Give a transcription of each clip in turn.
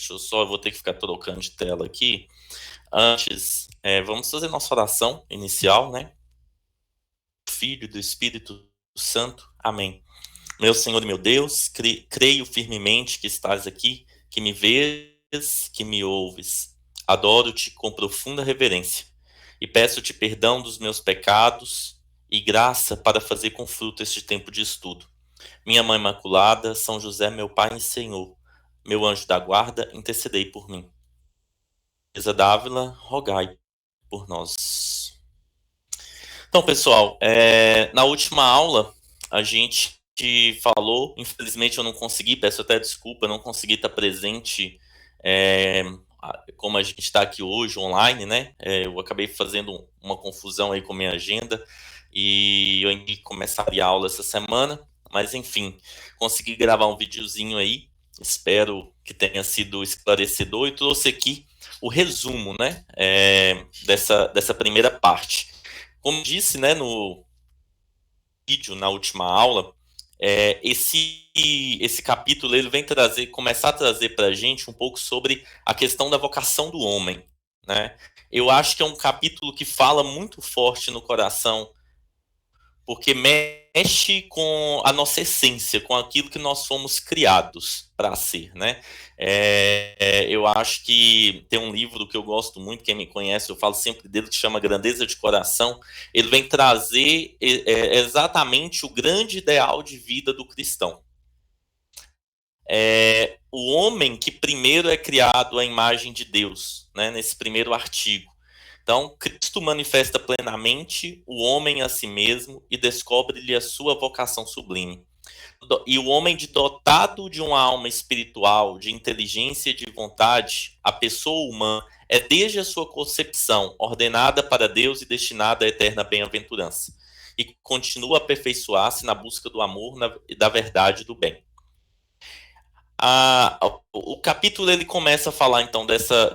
eu vou ter que ficar trocando de tela aqui. Antes, vamos fazer nossa oração inicial, né? Filho do Espírito Santo. Amém. Meu Senhor e meu Deus, creio firmemente que estás aqui, que me vês, que me ouves. Adoro-te com profunda reverência e peço-te perdão dos meus pecados e graça para fazer com fruto este tempo de estudo. Minha Mãe Imaculada, São José, meu Pai e Senhor, meu anjo da guarda, intercedei por mim. Teresa d'Ávila, rogai por nós. Então, pessoal, na última aula a gente falou, infelizmente eu não consegui, peço até desculpa, não consegui estar presente, como a gente está aqui hoje online, né? Eu acabei fazendo uma confusão aí com a minha agenda e eu ainda começaria a aula essa semana, mas enfim, consegui gravar um videozinho aí, espero que tenha sido esclarecedor e trouxe aqui o resumo, né, dessa primeira parte. Como disse, né, no vídeo, na última aula, esse capítulo ele vem começar a trazer para a gente um pouco sobre a questão da vocação do homem, né? Eu acho que é um capítulo que fala muito forte no coração, porque mexe com a nossa essência, com aquilo que nós fomos criados para ser, né? Eu acho que tem um livro que eu gosto muito, quem me conhece, eu falo sempre dele, que chama Grandeza de Coração. Ele vem trazer exatamente o grande ideal de vida do cristão. O homem que primeiro é criado à imagem de Deus, né, nesse primeiro artigo. Então, Cristo manifesta plenamente o homem a si mesmo e descobre-lhe a sua vocação sublime. E o homem dotado de uma alma espiritual, de inteligência e de vontade, a pessoa humana, é desde a sua concepção ordenada para Deus e destinada à eterna bem-aventurança. E continua a aperfeiçoar-se na busca do amor, da verdade e do bem. O capítulo ele começa a falar então dessa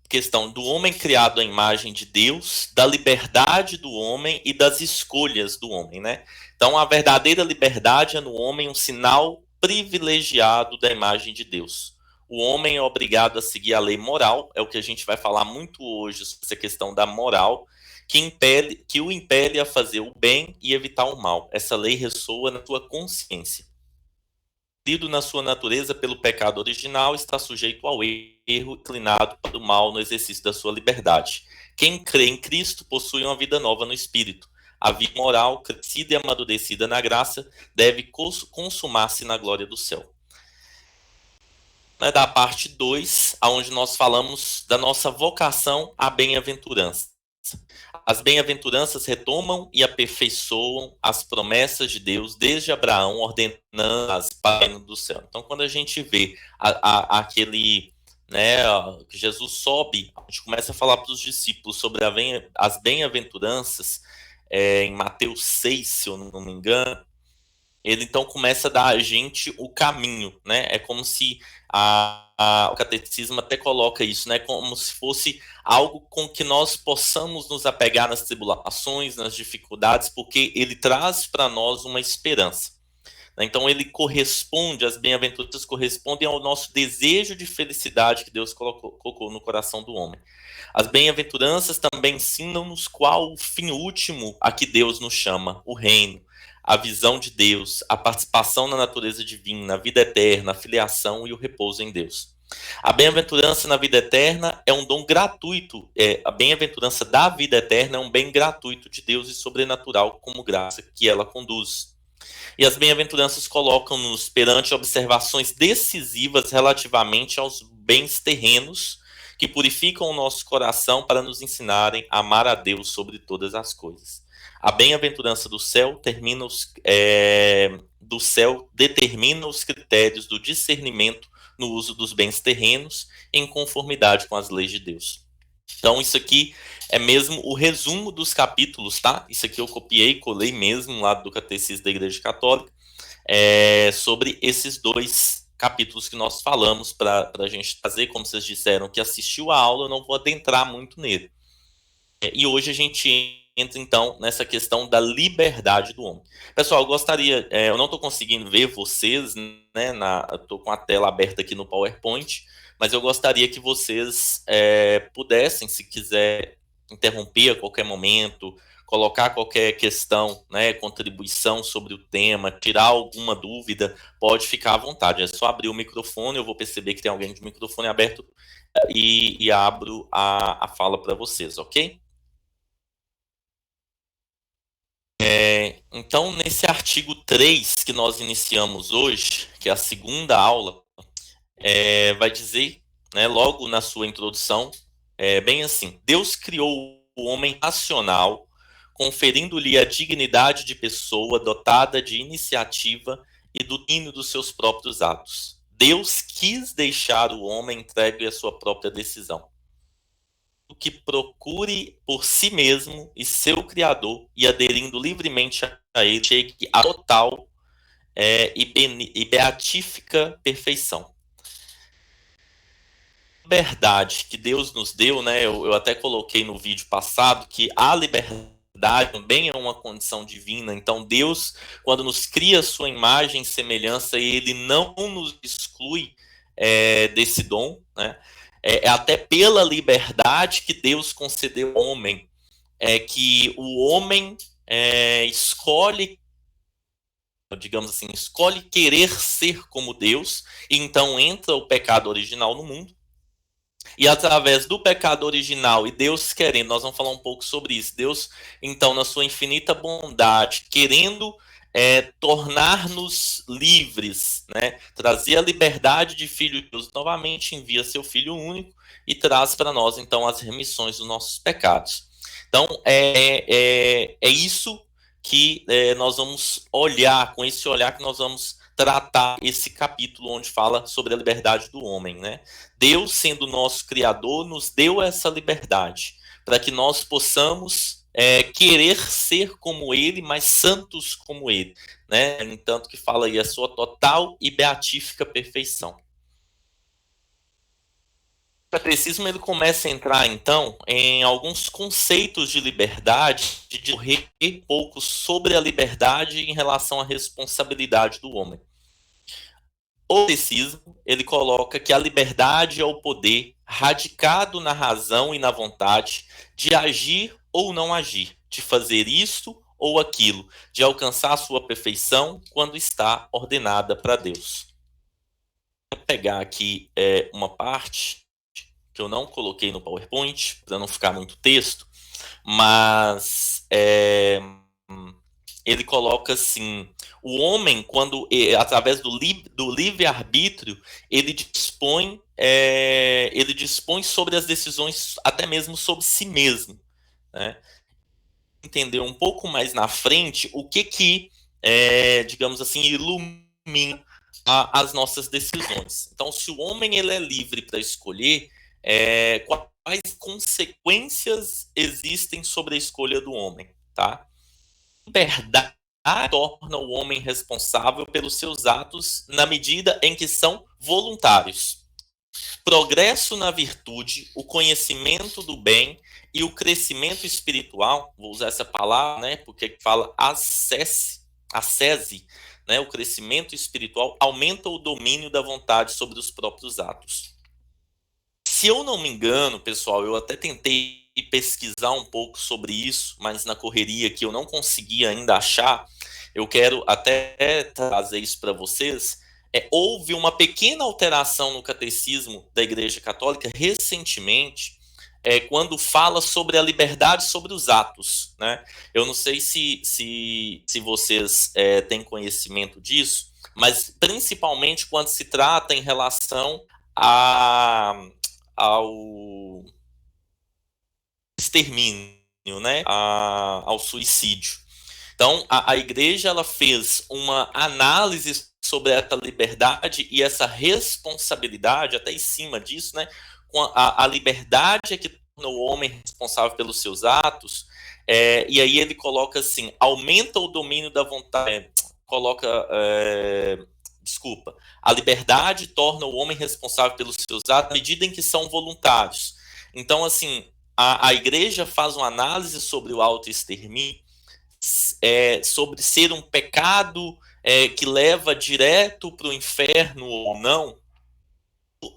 questão do homem criado à imagem de Deus, da liberdade do homem e das escolhas do homem, né? Então a verdadeira liberdade é no homem um sinal privilegiado da imagem de Deus. O homem é obrigado a seguir a lei moral, é o que a gente vai falar muito hoje sobre essa questão da moral, que o impele a fazer o bem e evitar o mal. Essa lei ressoa na sua consciência. Na sua natureza pelo pecado original, está sujeito ao erro, inclinado para o mal no exercício da sua liberdade. Quem crê em Cristo possui uma vida nova no Espírito. A vida moral, crescida e amadurecida na graça, deve consumar-se na glória do céu. Da parte 2, onde nós falamos da nossa vocação à bem-aventurança. As bem-aventuranças retomam e aperfeiçoam as promessas de Deus desde Abraão, ordenando-as para o reino do céu. Então, quando a gente vê aquele, né, que Jesus sobe, a gente começa a falar para os discípulos sobre as bem-aventuranças, em Mateus 6, se eu não me engano, ele então começa a dar a gente o caminho, né? É como se o catecismo até coloca isso, né? Como se fosse algo com que nós possamos nos apegar nas tribulações, nas dificuldades, porque ele traz para nós uma esperança. Então ele corresponde, as bem-aventuranças correspondem ao nosso desejo de felicidade que Deus colocou no coração do homem. As bem-aventuranças também ensinam-nos qual o fim último a que Deus nos chama, o reino, a visão de Deus, a participação na natureza divina, a vida eterna, a filiação e o repouso em Deus. A bem-aventurança na vida eterna é um dom gratuito, a bem-aventurança da vida eterna é um bem gratuito de Deus e sobrenatural como graça que ela conduz. E as bem-aventuranças colocam-nos perante observações decisivas relativamente aos bens terrenos que purificam o nosso coração para nos ensinarem a amar a Deus sobre todas as coisas. A bem-aventurança do céu determina os critérios do discernimento no uso dos bens terrenos em conformidade com as leis de Deus. Então isso aqui é mesmo o resumo dos capítulos, tá? Isso aqui eu copiei, colei mesmo lá do Catecismo da Igreja Católica, sobre esses dois capítulos que nós falamos para a gente fazer, como vocês disseram, que assistiu a aula, eu não vou adentrar muito nele. E hoje a gente entra, então, nessa questão da liberdade do homem. Pessoal, eu gostaria, eu não estou conseguindo ver vocês, né, eu estou com a tela aberta aqui no PowerPoint, mas eu gostaria que vocês pudessem, se quiser, interromper a qualquer momento, colocar qualquer questão, né, contribuição sobre o tema, tirar alguma dúvida, pode ficar à vontade. É só abrir o microfone, eu vou perceber que tem alguém de microfone aberto e abro a fala para vocês, ok? Então, nesse artigo 3 que nós iniciamos hoje, que é a segunda aula, vai dizer, né, logo na sua introdução, bem assim: Deus criou o homem racional, conferindo-lhe a dignidade de pessoa dotada de iniciativa e do domínio dos seus próprios atos. Deus quis deixar o homem entregue à sua própria decisão, que procure por si mesmo e seu Criador, e aderindo livremente a ele, chegue a total e beatífica perfeição. Liberdade que Deus nos deu, né? Eu até coloquei no vídeo passado que a liberdade também é uma condição divina. Então Deus, quando nos cria a sua imagem e semelhança, ele não nos exclui desse dom, né? É até pela liberdade que Deus concedeu ao homem, que o homem escolhe, digamos assim, escolhe querer ser como Deus, e então entra o pecado original no mundo. E através do pecado original e Deus querendo, nós vamos falar um pouco sobre isso. Deus, então, na sua infinita bondade, querendo tornar-nos livres, né? Trazer a liberdade de filho de Deus, novamente envia seu Filho único e traz para nós, então, as remissões dos nossos pecados. Então, é isso que nós vamos olhar, com esse olhar que nós vamos tratar esse capítulo onde fala sobre a liberdade do homem, né? Deus, sendo nosso Criador, nos deu essa liberdade para que nós possamos querer ser como Ele, mas santos como Ele, né? Entanto que fala aí a sua total e beatífica perfeição. O catecismo ele começa a entrar, então, em alguns conceitos de liberdade, de discorrer um pouco sobre a liberdade em relação à responsabilidade do homem. O catecismo, ele coloca que a liberdade é o poder radicado na razão e na vontade de agir ou não agir, de fazer isto ou aquilo, de alcançar a sua perfeição quando está ordenada para Deus. Vou pegar aqui uma parte que eu não coloquei no PowerPoint, para não ficar muito texto, mas ele coloca assim: o homem, quando através do livre-arbítrio, ele dispõe sobre as decisões, até mesmo sobre si mesmo, né? Entender um pouco mais na frente o que digamos assim, ilumina as nossas decisões. Então, se o homem ele é livre para escolher, quais consequências existem sobre a escolha do homem, tá? Liberdade torna o homem responsável pelos seus atos na medida em que são voluntários. Progresso na virtude, o conhecimento do bem e o crescimento espiritual, vou usar essa palavra, né, porque fala ascese, né, o crescimento espiritual aumenta o domínio da vontade sobre os próprios atos. Se eu não me engano, pessoal, eu até tentei pesquisar um pouco sobre isso, mas na correria que eu não consegui ainda achar, eu quero até trazer isso para vocês. Houve uma pequena alteração no catecismo da Igreja Católica recentemente, quando fala sobre a liberdade sobre os atos, né? Eu não sei se vocês têm conhecimento disso, mas principalmente quando se trata em relação ao extermínio, né? Ao suicídio. Então, a igreja ela fez uma análise sobre essa liberdade e essa responsabilidade, até em cima disso, né? Com a liberdade é que torna o homem responsável pelos seus atos, e aí ele coloca assim: aumenta o domínio da vontade, desculpa, a liberdade torna o homem responsável pelos seus atos à medida em que são voluntários. Então, assim, a igreja faz uma análise sobre o autoextermínio, sobre ser um pecado que leva direto para o inferno ou não,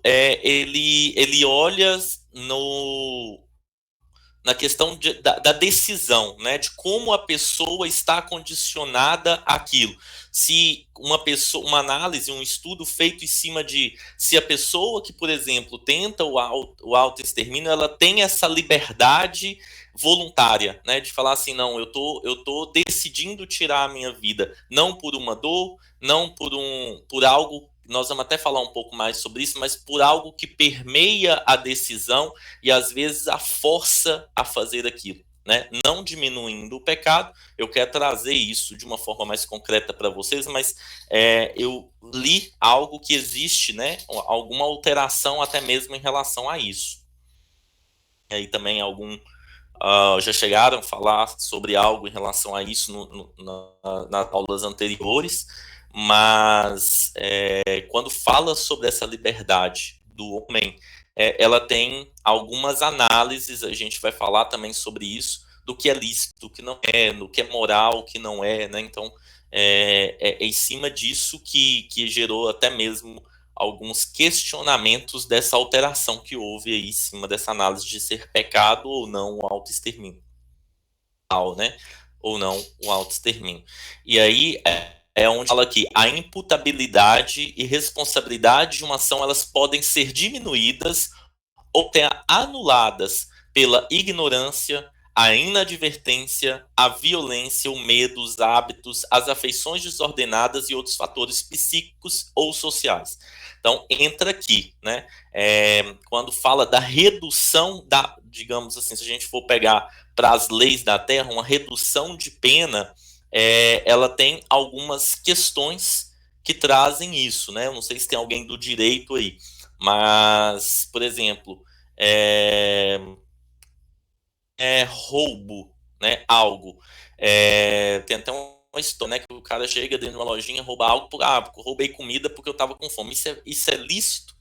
ele olha no, na questão da decisão, né, de como a pessoa está condicionada àquilo. Se uma análise, um estudo feito em cima de se a pessoa que, por exemplo, tenta o autoextermínio, ela tem essa liberdade voluntária, né, de falar assim, não, eu tô decidindo tirar a minha vida, não por uma dor, não por algo, nós vamos até falar um pouco mais sobre isso, mas por algo que permeia a decisão e às vezes a força a fazer aquilo, né? Não diminuindo o pecado. Eu quero trazer isso de uma forma mais concreta para vocês, mas eu li algo que existe, né? Alguma alteração até mesmo em relação a isso. E aí também já chegaram a falar sobre algo em relação a isso nas aulas anteriores, mas quando fala sobre essa liberdade do homem, ela tem algumas análises, a gente vai falar também sobre isso, do que é lícito, o que não é, do que é moral, o que não é, né? Então, em cima disso que gerou até mesmo alguns questionamentos dessa alteração que houve aí em cima dessa análise de ser pecado ou não o autoextermínio, né? Ou não o autoextermínio. E aí é onde fala que a imputabilidade e responsabilidade de uma ação elas podem ser diminuídas ou até anuladas pela ignorância, a inadvertência, a violência, o medo, os hábitos, as afeições desordenadas e outros fatores psíquicos ou sociais. Então, entra aqui, né? Quando fala da redução da, digamos assim, se a gente for pegar para as leis da Terra, uma redução de pena, ela tem algumas questões que trazem isso, né? Eu não sei se tem alguém do direito aí, mas, por exemplo, é, roubo, né? Algo. Tem até uma história, né? Que o cara chega dentro de uma lojinha, rouba algo roubei comida porque eu estava com fome. Isso é lícito,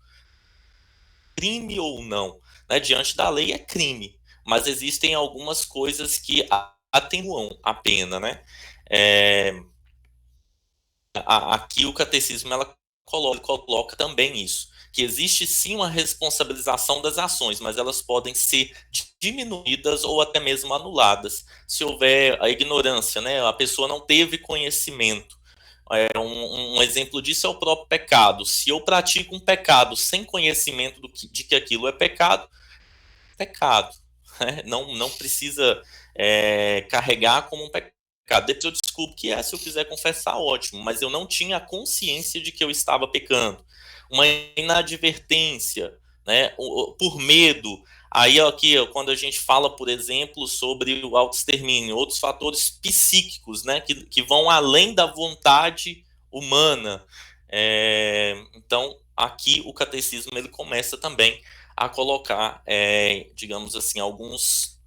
crime ou não? Né? Diante da lei é crime, mas existem algumas coisas que atenuam a pena, né? É, aqui o catecismo ela coloca também isso, que existe sim uma responsabilização das ações, mas elas podem ser diminuídas ou até mesmo anuladas, se houver a ignorância, né? A pessoa não teve conhecimento. Um exemplo disso é o próprio pecado. Se eu pratico um pecado sem conhecimento de que aquilo é pecado, pecado. Né? Não precisa carregar como um pecado. Depois eu desculpo que se eu quiser confessar, ótimo, mas eu não tinha a consciência de que eu estava pecando. Uma inadvertência, né? Por medo. Aí aqui, quando a gente fala, por exemplo, sobre o autoextermínio, outros fatores psíquicos, né? Que vão além da vontade humana. Então, aqui o catecismo ele começa também a colocar, digamos assim, alguns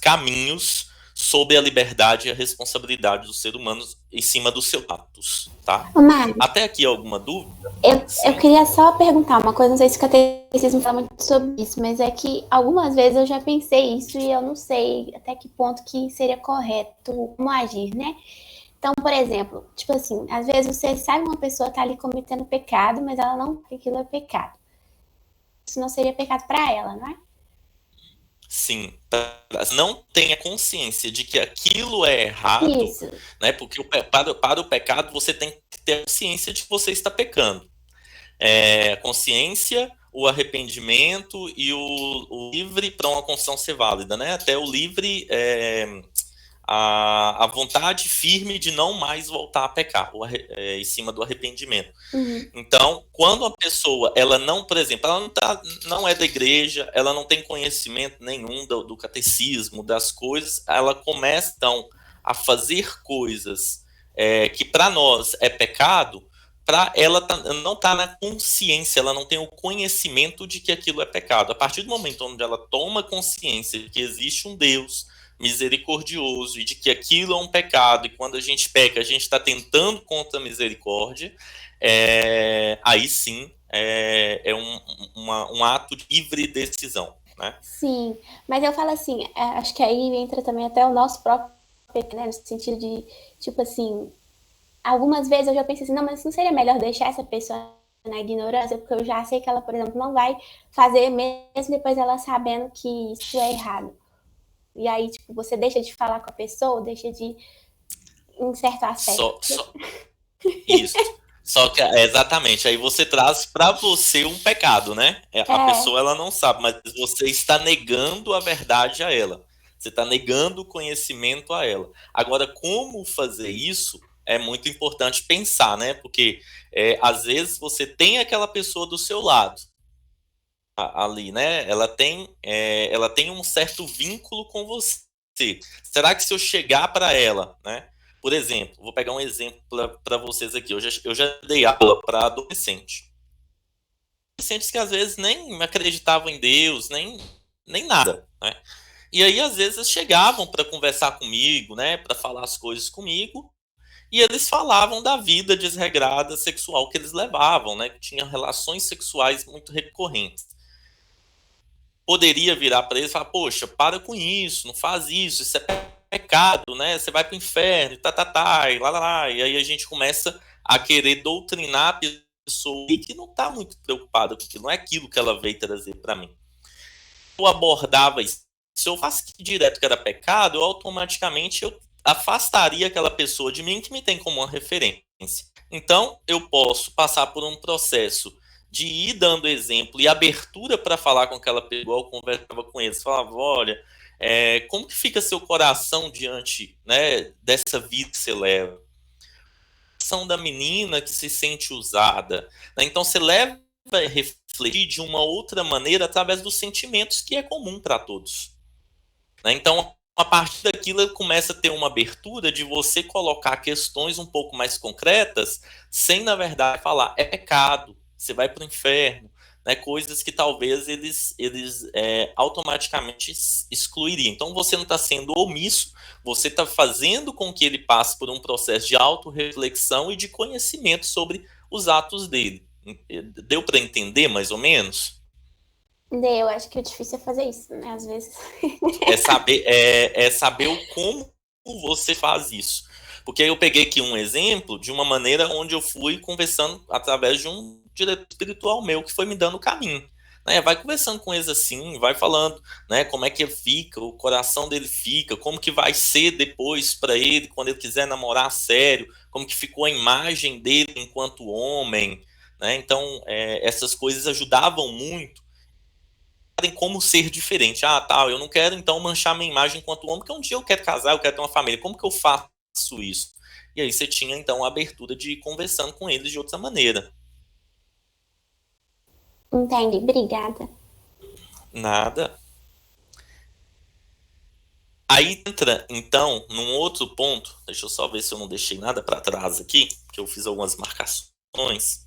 caminhos sobre a liberdade e a responsabilidade do ser humano em cima dos seus atos, tá? Ô, Mário, Até aqui alguma dúvida? eu Sim. queria só perguntar uma coisa, não sei se o catecismo fala muito sobre isso, mas é que algumas vezes eu já pensei isso e eu não sei até que ponto que seria correto como agir, né? Então, por exemplo, tipo assim, às vezes você sabe uma pessoa tá ali cometendo pecado, mas ela não sabe que aquilo é pecado. Isso não seria pecado para ela, não é? Sim, não tenha consciência de que aquilo é errado, Isso. né? Porque para o pecado você tem que ter consciência de que você está pecando. Consciência, o arrependimento e o livre para uma confissão ser válida, né? Até o livre, a vontade firme de não mais voltar a pecar, em cima do arrependimento. Uhum. Então, quando a pessoa, ela não, por exemplo, ela não é da igreja, ela não tem conhecimento nenhum do catecismo, das coisas, ela começa, então, a fazer coisas que para nós é pecado, para ela não está na consciência, ela não tem o conhecimento de que aquilo é pecado. A partir do momento onde ela toma consciência de que existe um Deus misericordioso e de que aquilo é um pecado, e quando a gente peca, a gente está tentando contra a misericórdia, aí sim um ato de livre decisão, né? Sim, mas eu falo assim, acho que aí entra também até o nosso próprio, né, no sentido de, tipo assim, algumas vezes eu já pensei assim, não, mas não seria melhor deixar essa pessoa na ignorância, porque eu já sei que ela, por exemplo, não vai fazer mesmo depois ela sabendo que isso é errado. E aí, tipo, você deixa de falar com a pessoa, deixa de, em certo aspecto. Isso. Só que, exatamente, aí você traz para você um pecado, né? A pessoa, ela não sabe, mas você está negando a verdade a ela. Você está negando o conhecimento a ela. Agora, como fazer isso é muito importante pensar, né? Porque às vezes você tem aquela pessoa do seu lado ali, né? Ela tem um certo vínculo com você. Será que se eu chegar para ela, né? Por exemplo, vou pegar um exemplo para vocês aqui. Eu já dei aula para adolescente. Adolescentes que às vezes nem acreditavam em Deus, nem nada, né? E aí, às vezes, eles chegavam para conversar comigo, né? Para falar as coisas comigo. E eles falavam da vida desregrada sexual que eles levavam, né? Que tinha relações sexuais muito recorrentes. Poderia virar para eles e falar, poxa, para com isso, não faz isso, isso é pecado, né? Você vai para o inferno, e lá, lá, lá. E aí a gente começa a querer doutrinar a pessoa que não está muito preocupada com aquilo, não é aquilo que ela veio trazer para mim. Eu abordava isso. Se eu faço direto que era pecado, eu automaticamente afastaria aquela pessoa de mim que me tem como uma referência. Então, eu posso passar por um processo de ir dando exemplo e abertura para falar com aquela pessoa. Eu conversava com eles, falava, olha, como que fica seu coração diante, né, dessa vida que você leva? São da menina que se sente usada, né? Então você leva a refletir de uma outra maneira através dos sentimentos que é comum para todos, né? Então, a partir daquilo começa a ter uma abertura de você colocar questões um pouco mais concretas, sem na verdade falar é pecado, você vai para o inferno, né? Coisas que talvez eles automaticamente excluiriam. Então você não está sendo omisso, você está fazendo com que ele passe por um processo de autorreflexão e de conhecimento sobre os atos dele. Deu para entender mais ou menos? Eu acho que o difícil é fazer isso, né? Às vezes. É saber o como você faz isso. Porque eu peguei aqui um exemplo de uma maneira onde eu fui conversando através de um diretor espiritual meu que foi me dando o caminho. Né? Vai conversando com eles assim, vai falando, né, como é que fica, o coração dele fica, como que vai ser depois para ele quando ele quiser namorar sério, como que ficou a imagem dele enquanto homem, né? Então essas coisas ajudavam muito em como ser diferente. Ah, tá, eu não quero então manchar minha imagem enquanto homem, porque um dia eu quero casar, eu quero ter uma família. Como que eu faço isso? E aí você tinha então a abertura de ir conversando com eles de outra maneira. Entendi, obrigada. Nada. Aí entra, então, num outro ponto. Deixa eu só ver se eu não deixei nada para trás aqui, que eu fiz algumas marcações.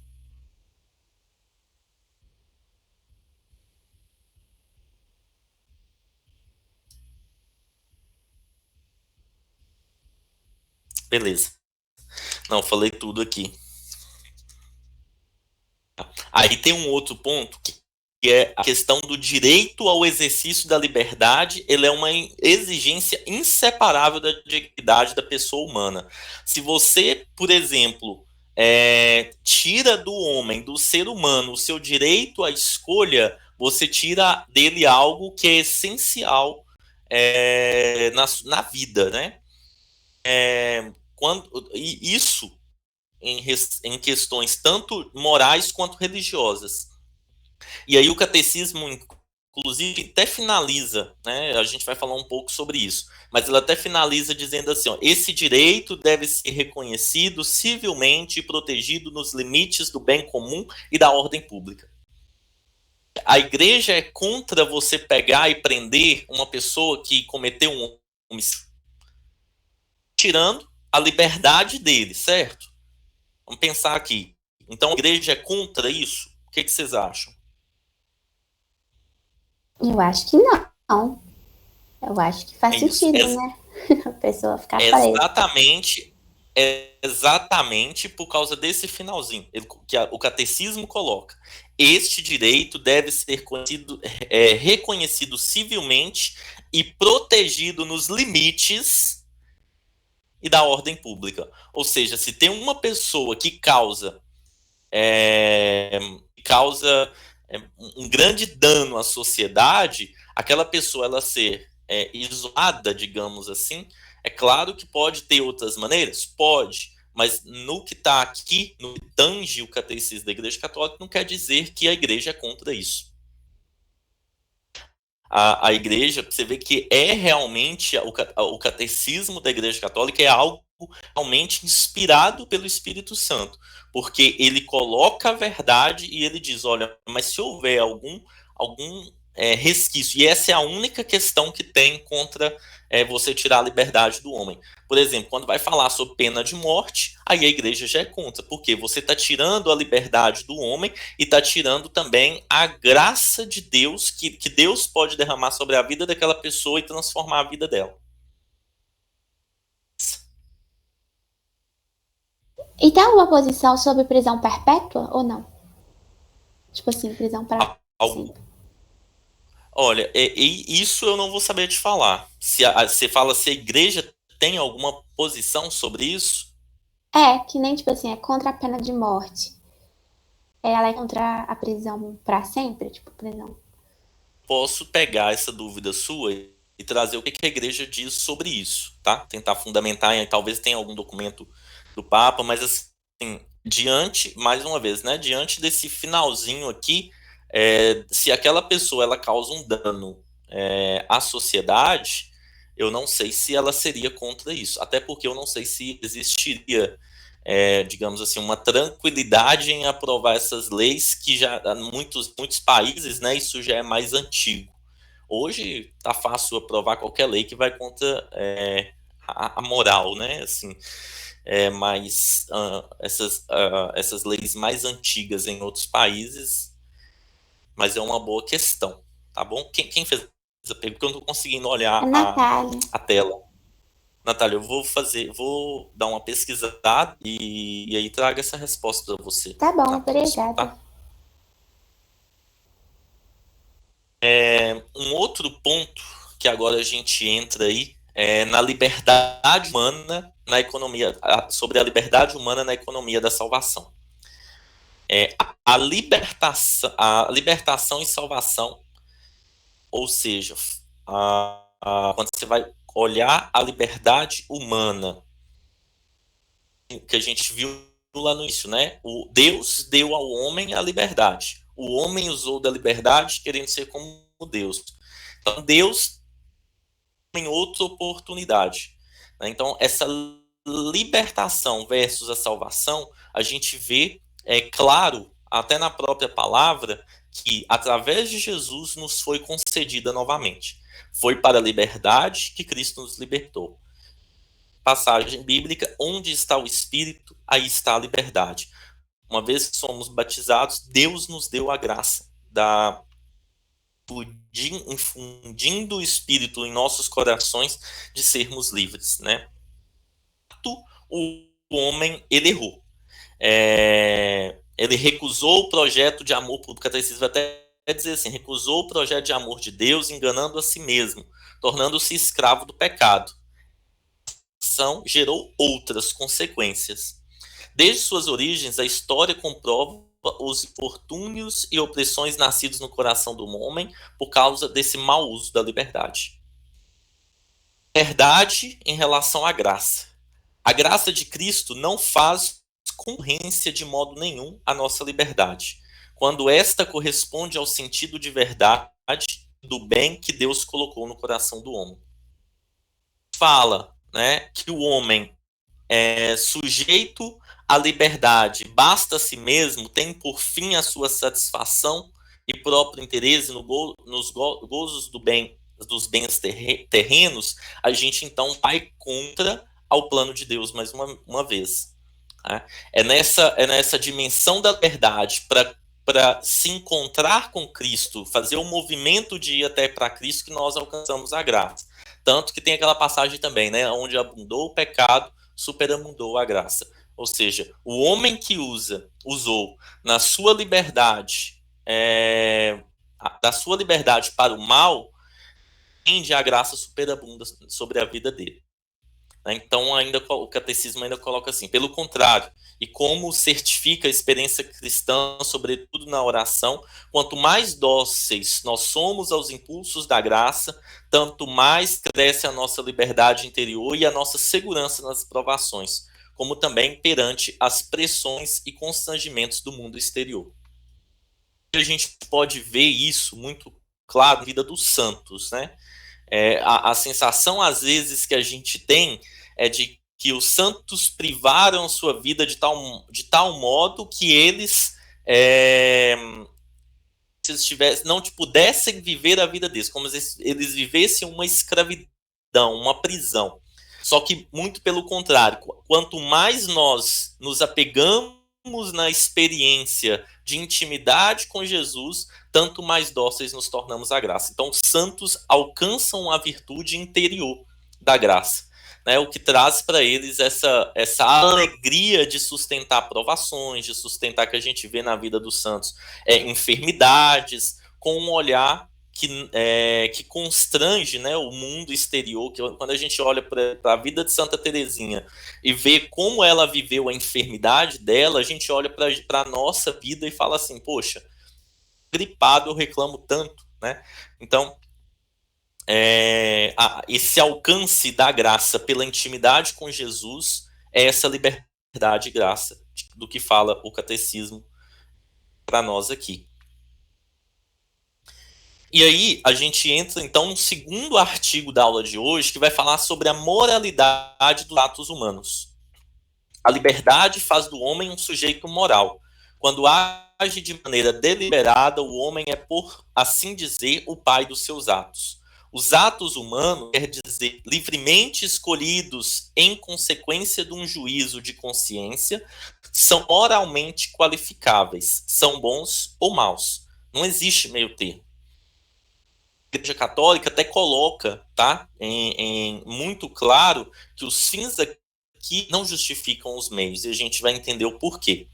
Beleza. Não, falei tudo aqui. Aí tem um outro ponto que é a questão do direito ao exercício da liberdade. Ele é uma exigência inseparável da dignidade da pessoa humana. Se você, por exemplo, tira do homem, do ser humano, o seu direito à escolha, você tira dele algo que é essencial na vida, né? E isso em questões tanto morais quanto religiosas. E aí o catecismo, inclusive, até finaliza, né? A gente vai falar um pouco sobre isso, mas ele até finaliza dizendo assim: ó, esse direito deve ser reconhecido civilmente e protegido nos limites do bem comum e da ordem pública. A igreja é contra você pegar e prender uma pessoa que cometeu um homicídio, tirando a liberdade dele, certo? Vamos pensar aqui. Então a igreja é contra isso? O que vocês acham? Eu acho que não. Eu acho que faz sentido, né? A pessoa ficar presa. Exatamente por causa desse finalzinho que o catecismo coloca. Este direito deve ser reconhecido civilmente e protegido nos limites e da ordem pública. Ou seja, se tem uma pessoa que causa causa um grande dano à sociedade, aquela pessoa ela ser isolada, digamos assim, é claro que pode ter outras maneiras? Pode, mas no que está aqui, no que tange o catecismo da Igreja Católica, não quer dizer que a Igreja é contra isso. A Igreja, você vê que é realmente, o catecismo da Igreja Católica é algo realmente inspirado pelo Espírito Santo, porque ele coloca a verdade e ele diz, olha, mas se houver algum resquício, e essa é a única questão que tem contra você tirar a liberdade do homem. Por exemplo, quando vai falar sobre pena de morte, aí a igreja já é contra, porque você está tirando a liberdade do homem e está tirando também a graça de Deus, que Deus pode derramar sobre a vida daquela pessoa e transformar a vida dela. E tem alguma posição sobre prisão perpétua ou não? Tipo assim, prisão para sempre. Olha, isso eu não vou saber te falar. Você fala se a igreja tem alguma posição sobre isso? Que nem tipo assim, é contra a pena de morte. Ela é contra a prisão para sempre, tipo, prisão. Posso pegar essa dúvida sua e trazer o que a igreja diz sobre isso, tá? Tentar fundamentar, e talvez tenha algum documento do Papa, mas assim, mais uma vez, né? Diante desse finalzinho aqui, se aquela pessoa ela causa um dano à sociedade, eu não sei se ela seria contra isso, até porque eu não sei se existiria digamos assim, uma tranquilidade em aprovar essas leis que já muitos países, né, isso já é mais antigo. Hoje tá fácil aprovar qualquer lei que vai contra a moral, né, assim, mas essas leis mais antigas em outros países, mas é uma boa questão, tá bom? Quem fez essa pergunta? Porque eu não tô conseguindo É olhar Natália. a tela. Natália, vou dar uma pesquisada e aí trago essa resposta para você Tá bom, na próxima, obrigada. tá? Um outro ponto que agora a gente entra aí é na liberdade humana na economia, sobre a liberdade humana na economia da salvação. A libertação e salvação, ou seja, quando você vai olhar a liberdade humana que a gente viu lá no início, né? O Deus deu ao homem a liberdade. O homem usou da liberdade querendo ser como Deus. Então Deus tem outra oportunidade, né? Então essa libertação versus a salvação, a gente vê claro até na própria palavra que através de Jesus nos foi concedida novamente. Foi para a liberdade que Cristo nos libertou. Passagem bíblica, onde está o Espírito, aí está a liberdade. Uma vez que somos batizados, Deus nos deu a graça da infundindo o Espírito em nossos corações de sermos livres, né? O homem, ele errou. Ele recusou o projeto de amor, o catecismo até dizer assim, recusou o projeto de amor de Deus, enganando a si mesmo, tornando-se escravo do pecado. Gerou outras consequências. Desde suas origens, a história comprova os infortúnios e opressões nascidos no coração do homem por causa desse mau uso da liberdade. Verdade em relação à graça. A graça de Cristo não faz concorrência de modo nenhum à nossa liberdade, quando esta corresponde ao sentido de verdade do bem que Deus colocou no coração do homem. Fala, né, que o homem é sujeito à liberdade, basta a si mesmo, tem por fim a sua satisfação e próprio interesse nos gozos dos bens terrenos, a gente então vai contra ao plano de Deus mais uma vez. Né? É nessa dimensão da verdade, para se encontrar com Cristo, fazer o movimento de ir até para Cristo, que nós alcançamos a graça. Tanto que tem aquela passagem também, né, onde abundou o pecado, superabundou a graça. Ou seja, o homem que usou na sua liberdade, da sua liberdade para o mal, tende a graça superabunda sobre a vida dele. né? Então, o catecismo ainda coloca assim: pelo contrário, e como certifica a experiência cristã, sobretudo na oração, quanto mais dóceis nós somos aos impulsos da graça, tanto mais cresce a nossa liberdade interior e a nossa segurança nas provações, como também perante as pressões e constrangimentos do mundo exterior. A gente pode ver isso muito claro na vida dos santos, né? A sensação, às vezes, que a gente tem é de que os santos privaram sua vida de tal modo que eles não pudessem viver a vida deles, como se eles vivessem uma escravidão, uma prisão. Só que, muito pelo contrário, quanto mais nós nos apegamos na experiência de intimidade com Jesus, tanto mais dóceis nos tornamos à graça. Então, os santos alcançam a virtude interior da graça, né? O que traz para eles essa alegria de sustentar provações, de sustentar, que a gente vê na vida dos santos, enfermidades, com um olhar que constrange, né, o mundo exterior. Que quando a gente olha para a vida de Santa Teresinha e vê como ela viveu a enfermidade dela, a gente olha para a nossa vida e fala assim: poxa, gripado eu reclamo tanto, né? Então, esse alcance da graça pela intimidade com Jesus é essa liberdade e graça do que fala o catecismo para nós aqui. E aí a gente entra então no segundo artigo da aula de hoje, que vai falar sobre a moralidade dos atos humanos. A liberdade faz do homem um sujeito moral. Quando age de maneira deliberada, o homem é, por assim dizer, o pai dos seus atos. Os atos humanos, quer dizer, livremente escolhidos em consequência de um juízo de consciência, são moralmente qualificáveis, são bons ou maus. Não existe meio termo. A Igreja Católica até coloca, tá, em muito claro, que os fins aqui não justificam os meios, e a gente vai entender o porquê.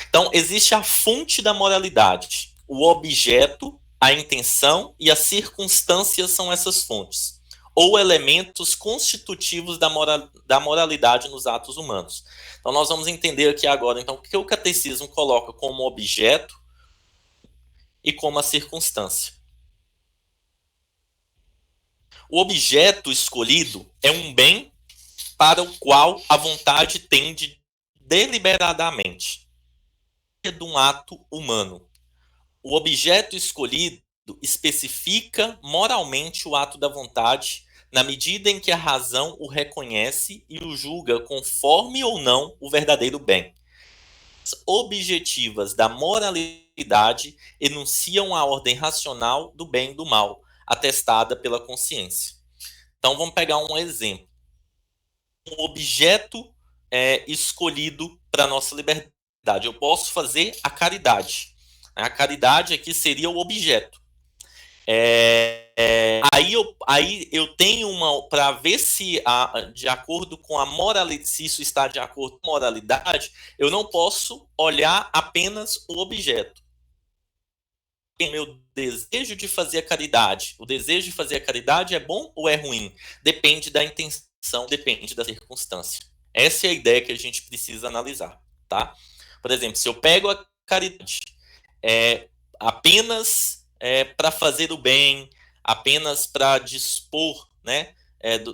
Então, existe a fonte da moralidade. O objeto, a intenção e as circunstâncias são essas fontes, ou elementos constitutivos da moralidade nos atos humanos. Então, nós vamos entender aqui agora, então, o que o catecismo coloca como objeto e como a circunstância. O objeto escolhido é um bem para o qual a vontade tende deliberadamente. De um ato humano. O objeto escolhido especifica moralmente o ato da vontade, na medida em que a razão o reconhece e o julga conforme ou não o verdadeiro bem. As objetivas da moralidade enunciam a ordem racional do bem e do mal, atestada pela consciência. Então vamos pegar um exemplo. Um objeto escolhido para a nossa liberdade. Eu posso fazer a caridade. A caridade aqui seria o objeto. Aí eu tenho para ver se de acordo com a moralidade, se isso está de acordo com a moralidade, eu não posso olhar apenas o objeto. O meu desejo de fazer a caridade. O desejo de fazer a caridade é bom ou é ruim? Depende da intenção, depende da circunstância. Essa é a ideia que a gente precisa analisar, tá? Por exemplo, se eu pego a caridade apenas para fazer o bem, apenas para dispor, né,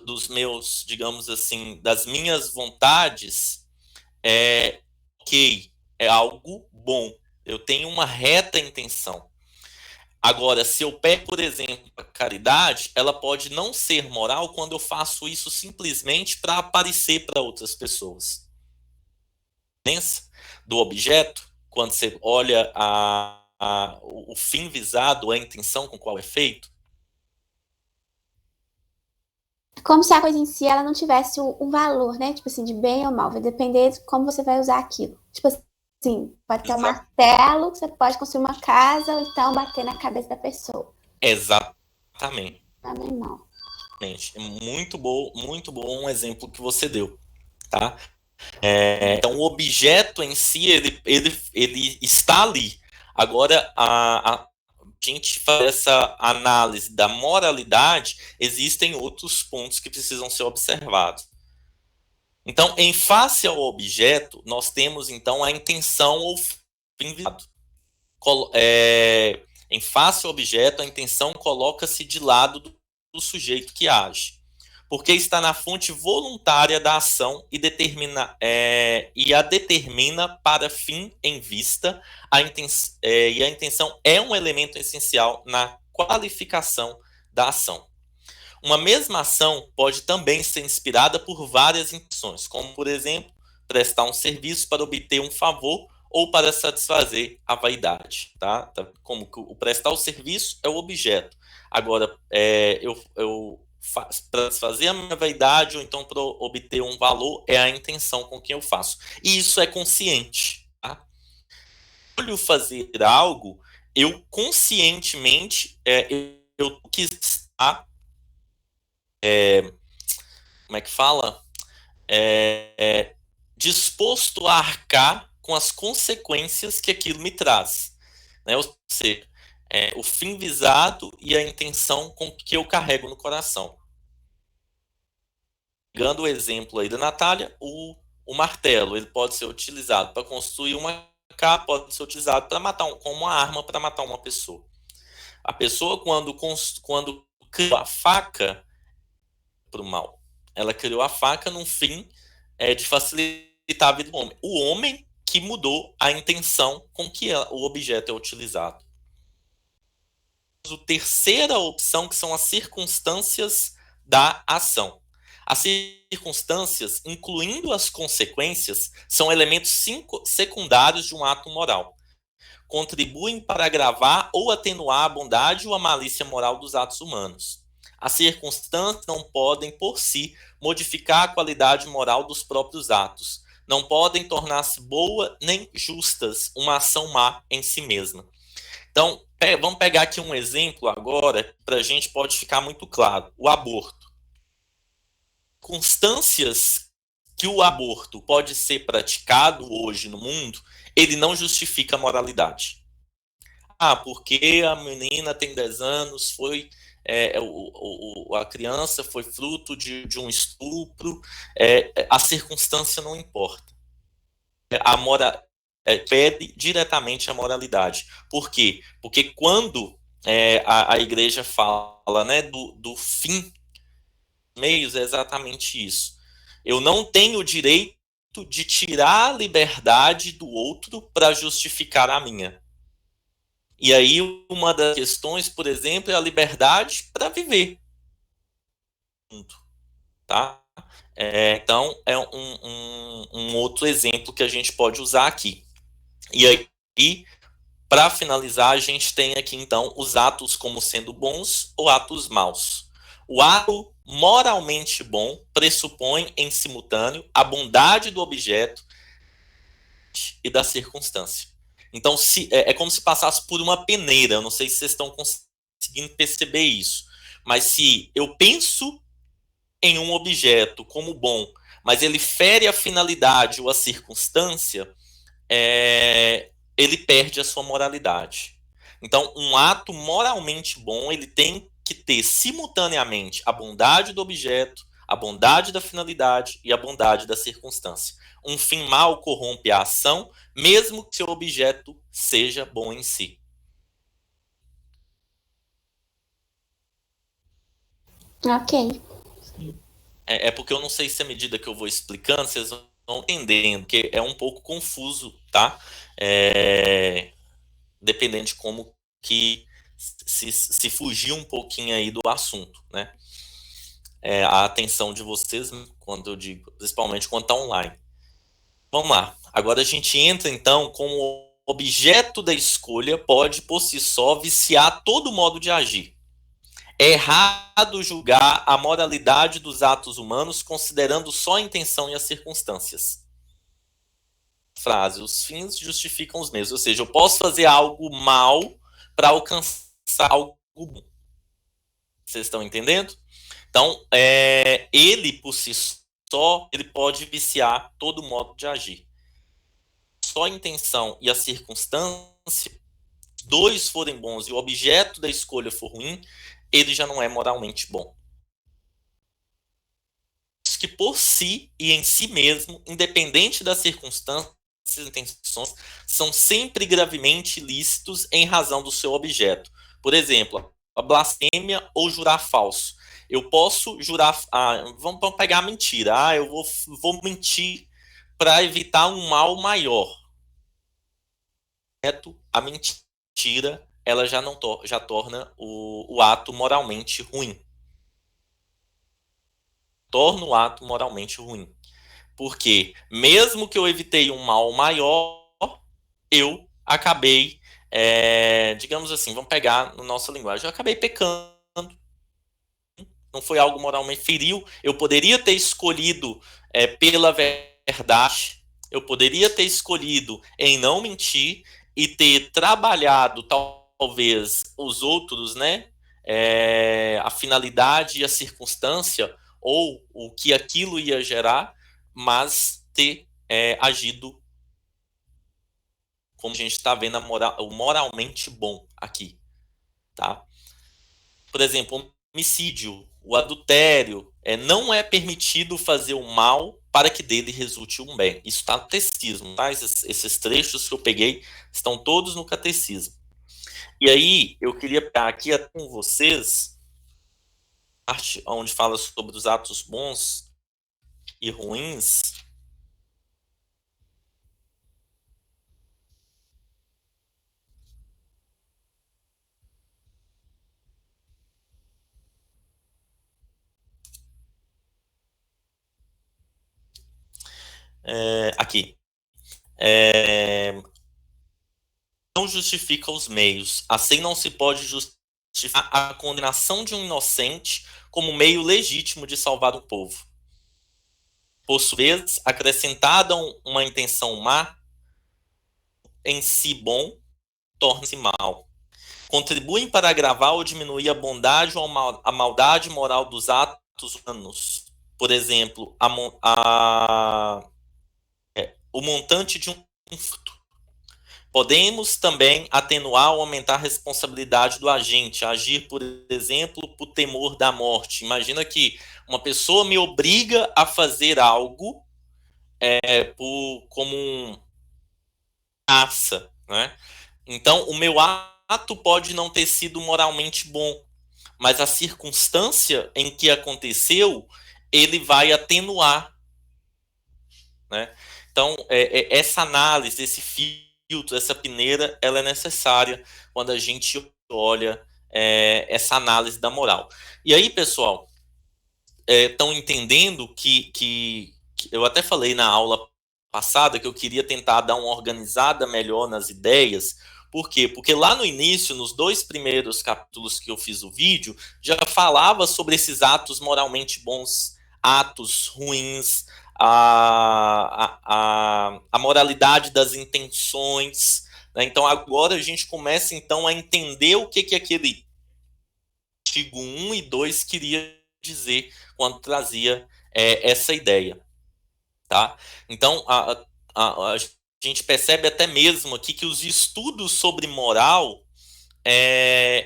dos meus, digamos assim, das minhas vontades, ok, é algo bom. Eu tenho uma reta intenção. Agora, se eu pego, por exemplo, a caridade, ela pode não ser moral quando eu faço isso simplesmente para aparecer para outras pessoas. Do objeto, quando você olha o fim visado, a intenção com qual é feito. Como se a coisa em si ela não tivesse um valor, né? Tipo assim, de bem ou mal. Vai depender de como você vai usar aquilo. Tipo assim, pode ter um martelo, você pode construir uma casa, ou então bater na cabeça da pessoa. Exatamente. Não. Muito bom um exemplo que você deu, tá? Então, o objeto em si, ele está ali. Agora, a gente faz essa análise da moralidade, existem outros pontos que precisam ser observados. Então, em face ao objeto, nós temos então a intenção ou fim visado. Em face ao objeto, a intenção coloca-se de lado do sujeito que age, porque está na fonte voluntária da ação e a determina para fim em vista, e a intenção é um elemento essencial na qualificação da ação. Uma mesma ação pode também ser inspirada por várias intenções, como, por exemplo, prestar um serviço para obter um favor ou para satisfazer a vaidade. Tá? Como que o prestar o serviço é o objeto. Agora, para satisfazer a minha vaidade ou então para obter um valor é a intenção com que eu faço. E isso é consciente. Tá? Quando eu fazer algo, eu conscientemente eu quis estar como é que fala? Disposto a arcar com as consequências que aquilo me traz. Né? Ou seja, o fim visado e a intenção com que eu carrego no coração. Pegando o exemplo aí da Natália, o martelo ele pode ser utilizado para construir uma capa, pode ser utilizado para matar como uma arma para matar uma pessoa. A pessoa, quando criou a faca para o mal, ela criou a faca num fim de facilitar a vida do homem. O homem que mudou a intenção com que o objeto é utilizado. A terceira opção, que são as circunstâncias da ação. As circunstâncias, incluindo as consequências, são elementos secundários de um ato moral. Contribuem para agravar ou atenuar a bondade ou a malícia moral dos atos humanos. As circunstâncias não podem, por si, modificar a qualidade moral dos próprios atos. Não podem tornar-se boa nem justas uma ação má em si mesma. Então, vamos pegar aqui um exemplo agora, para a gente pode ficar muito claro. O aborto. Circunstâncias que o aborto pode ser praticado hoje no mundo, ele não justifica a moralidade. Porque a menina tem 10 anos, a criança foi fruto de um estupro, a circunstância não importa. Pede diretamente a moralidade. Por quê? Porque quando a igreja fala, né, do fim meios, é exatamente isso. Eu não tenho o direito de tirar a liberdade do outro para justificar a minha. E aí, uma das questões, por exemplo, é a liberdade para viver. Tá? Então, é um outro exemplo que a gente pode usar aqui. E aí, para finalizar, a gente tem aqui, então, os atos como sendo bons ou atos maus. O ato moralmente bom pressupõe, em simultâneo, a bondade do objeto e da circunstância. Então, é como se passasse por uma peneira. Eu não sei se vocês estão conseguindo perceber isso. Mas se eu penso em um objeto como bom, mas ele fere a finalidade ou a circunstância, ele perde a sua moralidade. Então, um ato moralmente bom, ele tem que ter simultaneamente a bondade do objeto, a bondade da finalidade e a bondade da circunstância. Um fim mau corrompe a ação, mesmo que seu objeto seja bom em si. Ok. Porque eu não sei se à medida que eu vou explicando, vocês vão entendendo, porque é um pouco confuso, tá? Dependendo de como que se fugir um pouquinho aí do assunto, né? A atenção de vocês, quando eu digo, principalmente quando está online. Vamos lá. Agora a gente entra, então, como o objeto da escolha pode, por si só, viciar todo modo de agir. É errado julgar a moralidade dos atos humanos considerando só a intenção e as circunstâncias. Frase: os fins justificam os meios. Ou seja, eu posso fazer algo mal para alcançar algo bom. Vocês estão entendendo? Então, ele por si só, ele pode viciar todo modo de agir. Só a intenção e a circunstância, dois forem bons e o objeto da escolha for ruim, ele já não é moralmente bom. que por si e em si mesmo, independente das circunstâncias e intenções, são sempre gravemente ilícitos em razão do seu objeto. Por exemplo, a blasfêmia ou jurar falso. Eu posso jurar. Vamos pegar a mentira. Eu vou mentir para evitar um mal maior. A mentira, ela já não já torna o ato moralmente ruim. Torna o ato moralmente ruim. Porque, mesmo que eu evitei um mal maior, eu acabei, digamos assim, vamos pegar no nossa linguagem, eu acabei pecando. Não foi algo moralmente feriu. Eu poderia ter escolhido pela verdade, eu poderia ter escolhido em não mentir e ter trabalhado talvez os outros, né? A finalidade e a circunstância ou o que aquilo ia gerar, mas ter agido como a gente está vendo o moralmente bom aqui, tá? Por exemplo, o homicídio, o adultério, não é permitido fazer o mal para que dele resulte um bem. Isso está no catecismo, tá? Esses trechos que eu peguei estão todos no catecismo. E aí, eu queria pegar aqui com vocês a parte onde fala sobre os atos bons e ruins. Aqui. Não justifica os meios. Assim não se pode justificar a condenação de um inocente como meio legítimo de salvar o povo. Por sua vez, acrescentada uma intenção má, em si bom, torna-se mal. Contribuem para agravar ou diminuir a bondade ou a maldade moral dos atos humanos. Por exemplo, o montante de um furto. Podemos também atenuar ou aumentar a responsabilidade do agente, agir, por exemplo, por temor da morte. Imagina que uma pessoa me obriga a fazer algo como um caça, né? Então, o meu ato pode não ter sido moralmente bom, mas a circunstância em que aconteceu, ele vai atenuar, né? Então, essa análise, esse filtro, essa peneira, ela é necessária quando a gente olha essa análise da moral. E aí, pessoal, estão entendendo que eu até falei na aula passada que eu queria tentar dar uma organizada melhor nas ideias. Por quê? Porque lá no início, nos 2 primeiros capítulos que eu fiz o vídeo, já falava sobre esses atos moralmente bons, atos ruins, a moralidade das intenções. Né? Então agora a gente começa então a entender o que aquele artigo 1 e 2 queria dizer quando trazia essa ideia. Tá? Então a gente percebe até mesmo aqui que os estudos sobre moral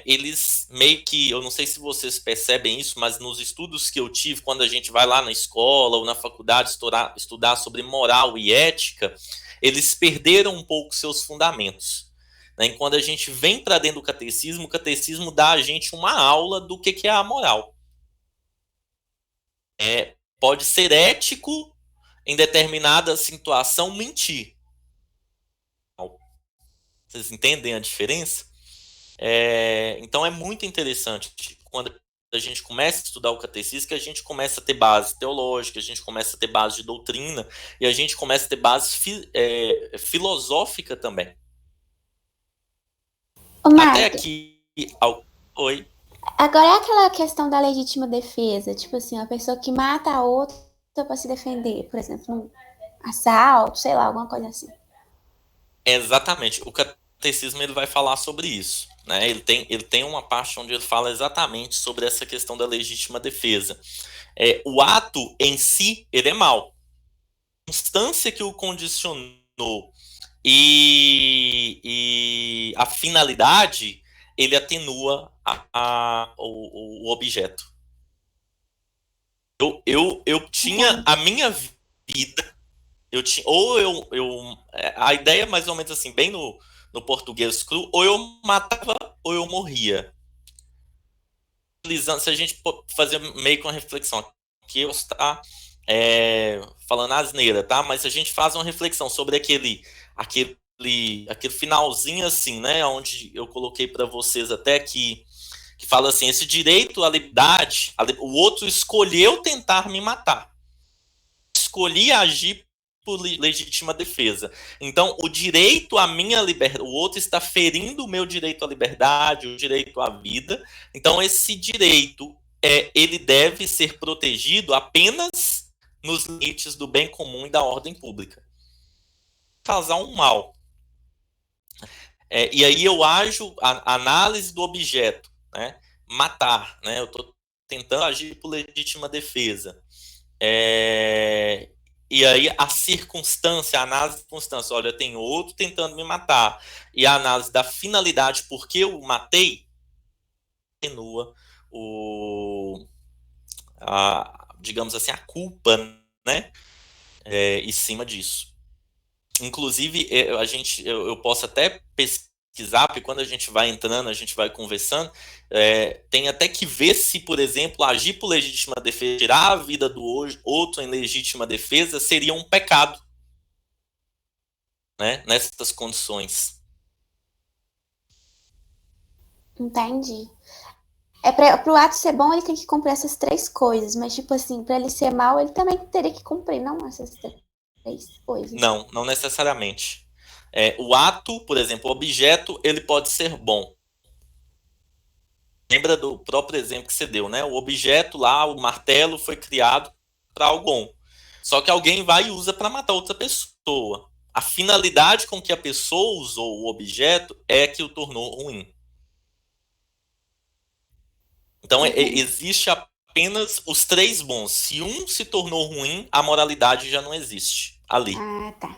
eles meio que, eu não sei se vocês percebem isso, mas nos estudos que eu tive, quando a gente vai lá na escola ou na faculdade estudar sobre moral e ética, eles perderam um pouco seus fundamentos. Né? E quando a gente vem para dentro do catecismo, o catecismo dá a gente uma aula do que é a moral. Pode ser ético em determinada situação mentir. Vocês entendem a diferença? Então é muito interessante quando a gente começa a estudar o catecismo que a gente começa a ter base teológica, a gente começa a ter base de doutrina e a gente começa a ter base filosófica também. Ô, Até Marta, aqui, oi. agora é aquela questão da legítima defesa, tipo assim, a pessoa que mata a outra para se defender, por exemplo, um assalto, sei lá, alguma coisa assim. Exatamente. O catecismo ele vai falar sobre isso. Né? Ele tem uma parte onde ele fala exatamente sobre essa questão da legítima defesa. O ato em si, ele é mau. A circunstância que o condicionou e a finalidade, ele atenua o objeto. Eu tinha a minha vida, eu tinha, a ideia é mais ou menos assim, bem no português cru, ou eu matava ou eu morria. Se a gente fazer meio que uma reflexão, que eu está falando asneira, tá? Mas se a gente faz uma reflexão sobre aquele finalzinho assim, né? Onde eu coloquei para vocês até que fala assim, esse direito à liberdade, o outro escolheu tentar me matar. Escolhi agir por legítima defesa. Então, o direito à minha liberdade, o outro está ferindo o meu direito à liberdade, o direito à vida. Então, esse direito, ele deve ser protegido apenas nos limites do bem comum e da ordem pública. Causar um mal. E aí eu ajo a análise do objeto, né? Matar, né? Eu estou tentando agir por legítima defesa. E aí a circunstância, a análise da circunstância, olha, tem outro tentando me matar. E a análise da finalidade, porque eu matei, atenua digamos assim, a culpa, né? Em cima disso. Inclusive, eu posso até pesquisar, porque quando a gente vai entrando, a gente vai conversando, tem até que ver se, por exemplo, agir por legítima defesa, tirar a vida do outro em legítima defesa, seria um pecado, né, nessas condições. Entendi. Pro ato ser bom, ele tem que cumprir essas três coisas, mas, tipo assim, pra ele ser mal, ele também teria que cumprir, não essas três coisas. Não necessariamente. O ato, por exemplo, o objeto, ele pode ser bom. Lembra do próprio exemplo que você deu, né? O objeto lá, o martelo, foi criado para algo bom. Só que alguém vai e usa para matar outra pessoa. A finalidade com que a pessoa usou o objeto é que o tornou ruim. Então, existe apenas os três bons. Se um se tornou ruim, a moralidade já não existe ali. Ah, tá.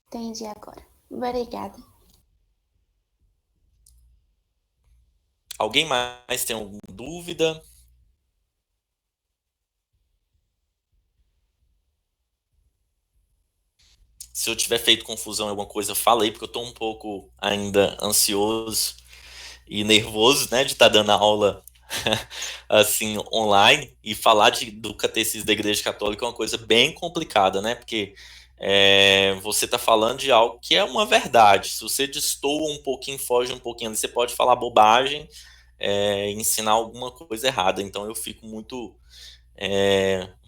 Entendi agora. Obrigada. Alguém mais tem alguma dúvida? Se eu tiver feito confusão em alguma coisa, fala aí, porque eu estou um pouco ainda ansioso e nervoso, né, de estar dando aula assim online, e falar do catecismo da Igreja Católica é uma coisa bem complicada, né? Porque você está falando de algo que é uma verdade. Se você destoa um pouquinho, foge um pouquinho, você pode falar bobagem, ensinar alguma coisa errada. Então eu fico um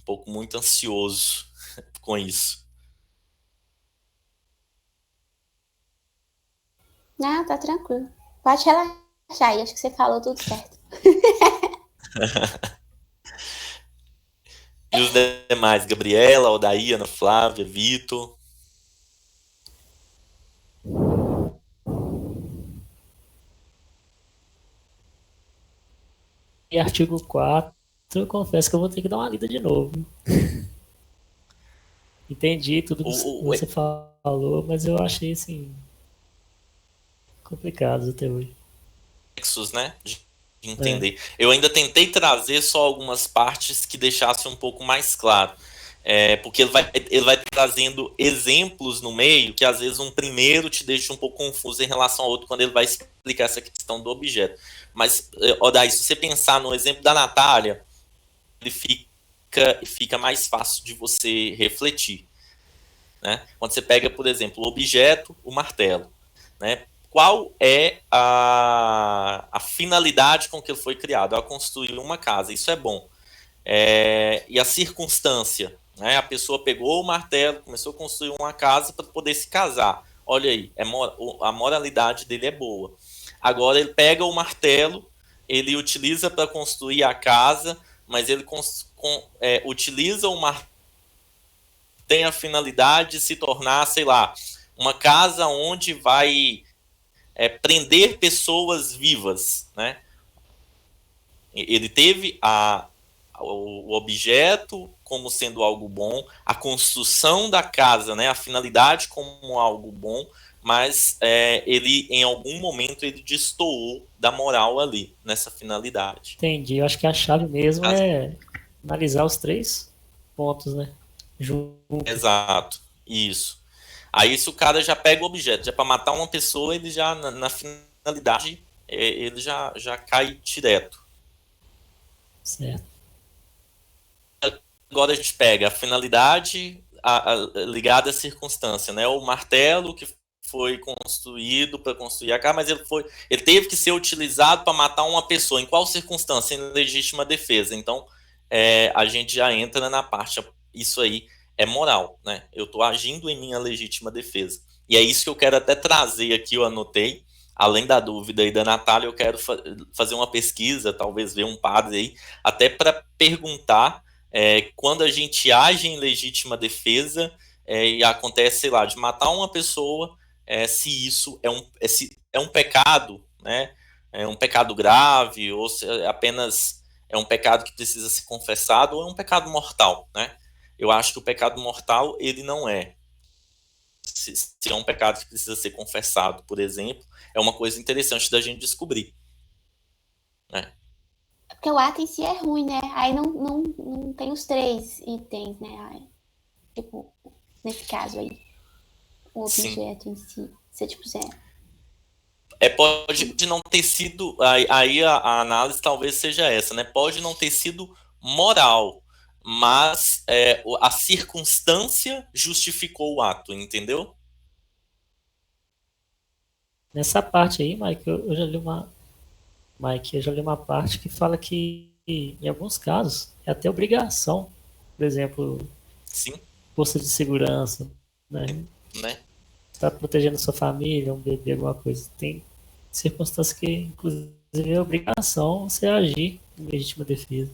pouco muito ansioso com isso. Ah, tá tranquilo. Pode relaxar aí, acho que você falou tudo certo. E os demais, Gabriela, Odaí, Ana Flávia, Vitor? E artigo 4, eu confesso que eu vou ter que dar uma lida de novo. Entendi tudo que você falou, mas eu achei assim complicado até hoje. Né? De entender. Eu ainda tentei trazer só algumas partes que deixassem um pouco mais claro. Porque ele vai trazendo exemplos no meio que às vezes um primeiro te deixa um pouco confuso em relação ao outro quando ele vai explicar essa questão do objeto. Mas, Odaí, se você pensar no exemplo da Natália, ele fica mais fácil de você refletir. Né? Quando você pega, por exemplo, o objeto, o martelo. Né? Qual é a finalidade com que ele foi criado? É construir uma casa, isso é bom. E a circunstância, né? A pessoa pegou o martelo, começou a construir uma casa para poder se casar. Olha aí, a moralidade dele é boa. Agora ele pega o martelo, ele utiliza para construir a casa, mas ele utiliza o martelo, tem a finalidade de se tornar, sei lá, uma casa onde vai prender pessoas vivas, né? Ele teve o objeto como sendo algo bom, a construção da casa, né? A finalidade como algo bom, mas ele, em algum momento, ele destoou da moral ali, nessa finalidade. Entendi, eu acho que a chave mesmo analisar os 3 pontos, né? Junto. Exato, isso. Aí se o cara já pega o objeto, já para matar uma pessoa, ele já, na finalidade, ele já cai direto. Certo. Agora a gente pega a finalidade ligada à circunstância, né? O martelo que foi construído para construir a casa, mas ele teve que ser utilizado para matar uma pessoa. Em qual circunstância? Em legítima defesa. Então, a gente já entra na parte, isso aí é moral, né? Eu estou agindo em minha legítima defesa. E é isso que eu quero até trazer aqui, eu anotei, além da dúvida aí da Natália, eu quero fazer uma pesquisa, talvez ver um padre aí, até para perguntar quando a gente age em legítima defesa e acontece, sei lá, de matar uma pessoa, se isso é um pecado, né? É um pecado grave, ou se apenas é um pecado que precisa ser confessado, ou é um pecado mortal, né? Eu acho que o pecado mortal, ele não é. Se é um pecado que precisa ser confessado, por exemplo, é uma coisa interessante da gente descobrir, né? Porque o ato em si é ruim, né? Aí não tem os 3 itens, né? Aí, tipo, nesse caso aí, o Sim. objeto em si. Se tipo, Pode não ter sido. Aí a análise talvez seja essa, né? Pode não ter sido moral, mas a circunstância justificou o ato, entendeu? Nessa parte aí, Mike, eu já li uma parte que fala que, em alguns casos, é até obrigação. Por exemplo, Sim, força de segurança, né? né? Está protegendo sua família, um bebê, alguma coisa. Tem circunstâncias que, inclusive, é obrigação você agir em legítima defesa.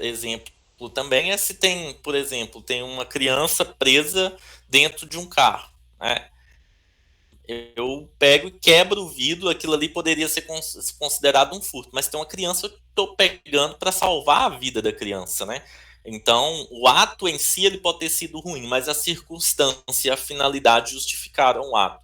Exemplo também é se tem, por exemplo, tem uma criança presa dentro de um carro, né? Eu pego e quebro o vidro, aquilo ali poderia ser considerado um furto, mas tem uma criança, eu estou pegando para salvar a vida da criança, né? Então, o ato em si ele pode ter sido ruim, mas a circunstância e a finalidade justificaram o ato.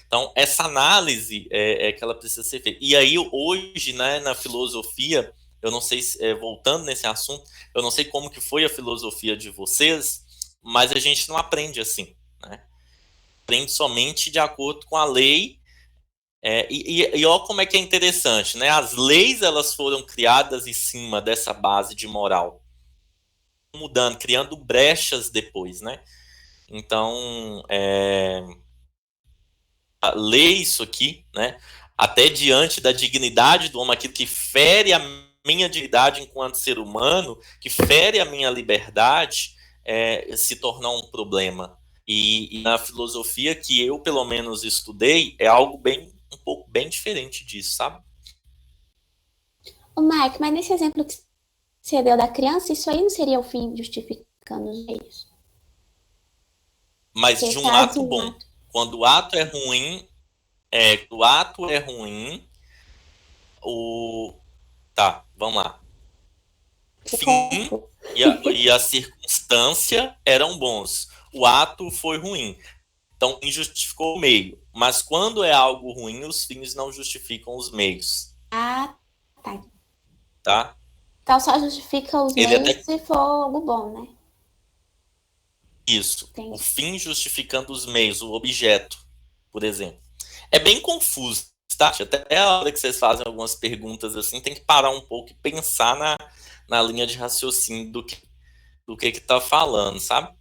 Então, essa análise é que ela precisa ser feita. E aí, hoje, né, na filosofia, eu não sei, voltando nesse assunto, eu não sei como que foi a filosofia de vocês, mas a gente não aprende assim, né? Aprende somente de acordo com a lei. E olha como é que é interessante, né? As leis elas foram criadas em cima dessa base de moral, mudando, criando brechas depois, né? Então, ler isso aqui, né? Até diante da dignidade do homem, aquilo que fere a minha dignidade enquanto ser humano, que fere a minha liberdade, se tornar um problema. E na filosofia que eu, pelo menos, estudei, é algo um pouco bem diferente disso, sabe? Ô, Mike, mas nesse exemplo que você deu da criança, isso aí não seria o fim justificando os meios? Mas Porque de um caso ato o bom. ato Quando o ato é ruim, o ato é ruim, o. Tá, vamos lá. Fim ficou. e a circunstância eram bons. O ato foi ruim. Então, injustificou o meio. Mas quando é algo ruim, os fins não justificam os meios. Ah, tá. Tá? Então só justifica os Ele meios até. se for algo bom, né? Isso. O Entendi. fim justificando os meios, o objeto, por exemplo. É bem confuso, tá? Até a hora que vocês fazem algumas perguntas assim, tem que parar um pouco e pensar na linha de raciocínio do que tá falando, sabe?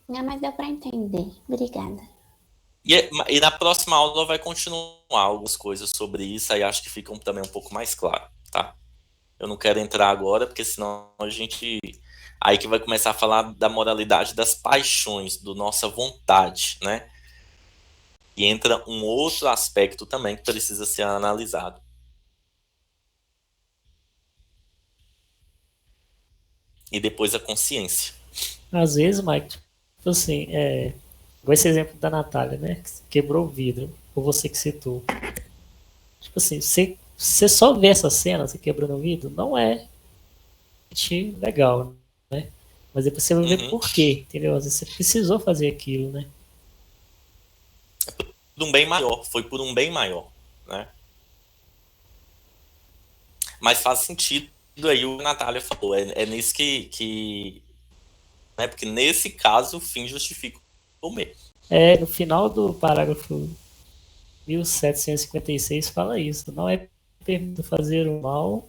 Ah, mas deu para entender. Obrigada. E na próxima aula vai continuar algumas coisas sobre isso, aí acho que ficam também um pouco mais claro, tá? Eu não quero entrar agora, porque senão a gente. Aí que vai começar a falar da moralidade das paixões, do nossa vontade, né? E entra um outro aspecto também que precisa ser analisado. E depois a consciência. Às vezes, Mike, tipo assim, igual esse exemplo da Natália, né? Que quebrou o vidro, ou você que citou. Tipo assim, você só vê essa cena, você quebrando o vidro, não é legal, né? Mas depois você vai ver Uhum. por quê, entendeu? Às vezes você precisou fazer aquilo, né? Por um bem maior. Foi por um bem maior. né? Mas faz sentido aí o que a Natália falou, é nisso né, porque nesse caso o fim justifica o meio. No final do parágrafo 1756 fala isso. Não é permitido fazer o mal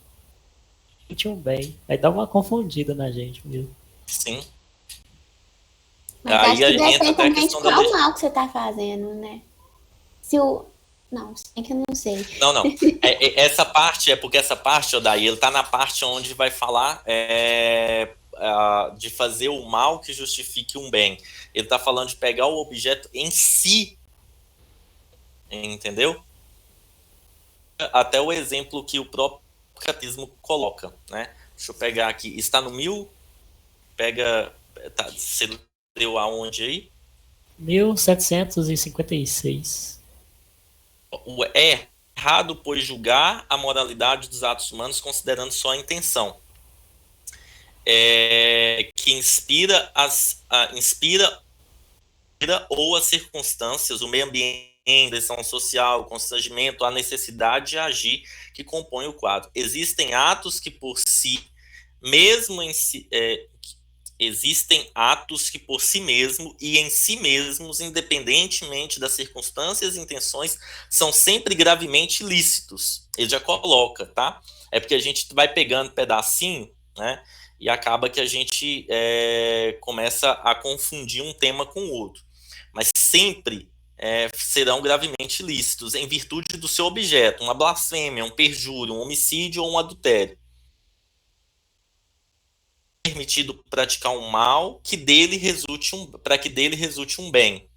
e um bem. Aí dá uma confundida na gente mesmo. Sim. Mas Aí acho que entra depende até a também de questão da qual mal que você tá fazendo, né? Se o... Não, se bem que eu não sei. Não. Essa parte é porque essa parte, Odaí, ele tá na parte onde vai falar de fazer o mal que justifique um bem. Ele tá falando de pegar o objeto em si, entendeu? Até o exemplo que o próprio catecismo coloca, né? Deixa eu pegar aqui. Está no 1000, pega... Tá, você leu aonde aí? 1756. É errado, pois, julgar a moralidade dos atos humanos considerando só a intenção. Que inspira ou as circunstâncias, o meio ambiente, a pressão social, o constrangimento, a necessidade de agir que compõe o quadro. Existem atos que por si, mesmo em si, existem atos que por si mesmo e em si mesmos, independentemente das circunstâncias e intenções, são sempre gravemente ilícitos. Ele já coloca, tá? É porque a gente vai pegando pedacinho, né? E acaba que a gente começa a confundir um tema com o outro. Mas sempre serão gravemente ilícitos em virtude do seu objeto, uma blasfêmia, um perjúrio, um homicídio ou um adultério. Permitido praticar um mal que dele para que dele resulte um bem.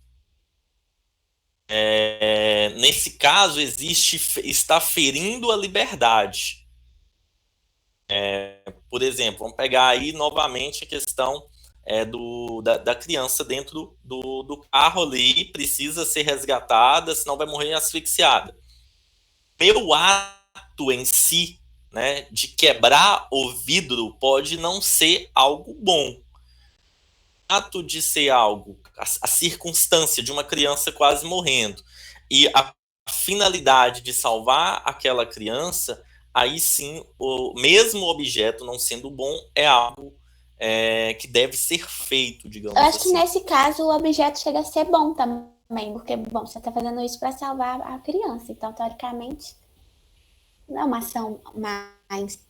Nesse caso, está ferindo a liberdade. Por exemplo, vamos pegar aí novamente a questão da criança dentro do carro ali, precisa ser resgatada, senão vai morrer asfixiada. Meu ato em si, né, de quebrar o vidro pode não ser algo bom. O ato de ser algo, a circunstância de uma criança quase morrendo, e a finalidade de salvar aquela criança, aí sim, o mesmo objeto não sendo bom, é algo que deve ser feito, digamos Eu assim. acho que nesse caso o objeto chega a ser bom também, porque, bom, você tá fazendo isso para salvar a criança, então, teoricamente, não é uma ação mais...